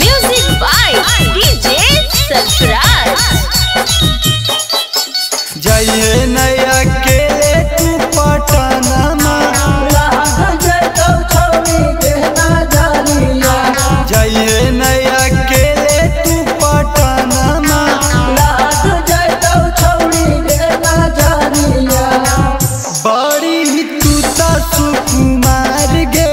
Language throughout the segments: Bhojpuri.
Music by DJ Sarfraz। जाइए नया अकेले तू पटना जाइए नया अकेले तू पटना बड़ी तू सुकुमार गे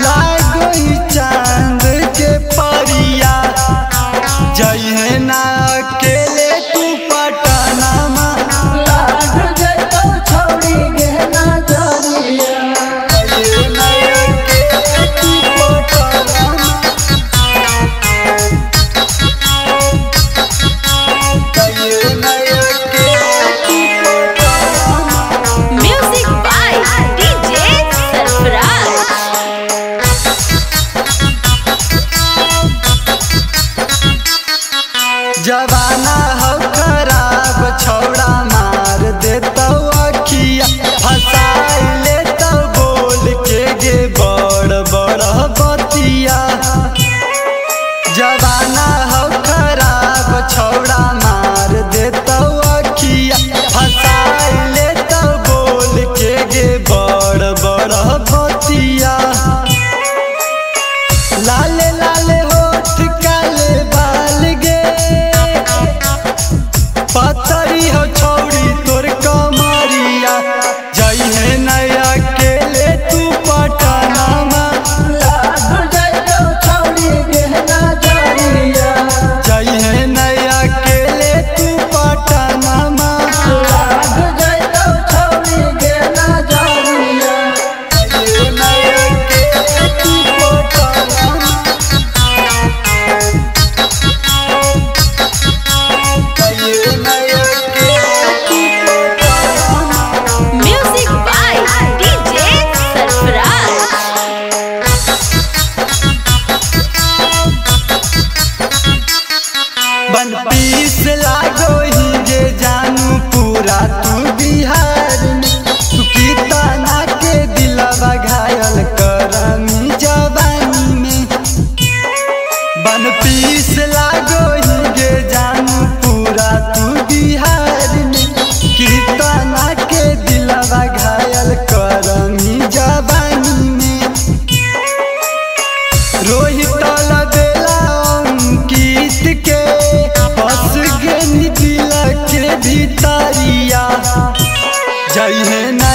लागोई चांद के परिया जाइए ना अकेले तू Patna Music by DJ Sarfraz। जवाना हो खराब छौड़ा मार देता अखिया फसाई लेता बोल के गे बड़ बड़ बतिया जवाना हो खराब छौड़ा मार देता अखिया फसाई लेता बोल के गे बड़ बड़ बतिया लाले लाले होठ काले बाल गे पतरी हो छौड़ी तोर कमरिया जाइए नया अकेले तू पटना जाइए नया अकेले तू Patna Music by DJ Sarfraz। बन पीस लागो ही गे जानू पूरा तू बिहार में तू कीर्तना के दिलवा घायल करमी जवानी में बन पीस लागो ही गे जानू पूरा तू बिहार में कीर्तना के दिलवा घायल करमी जवानी में रोहित बेला अंकित के बस गे दिल के भीतरिया जाइए ना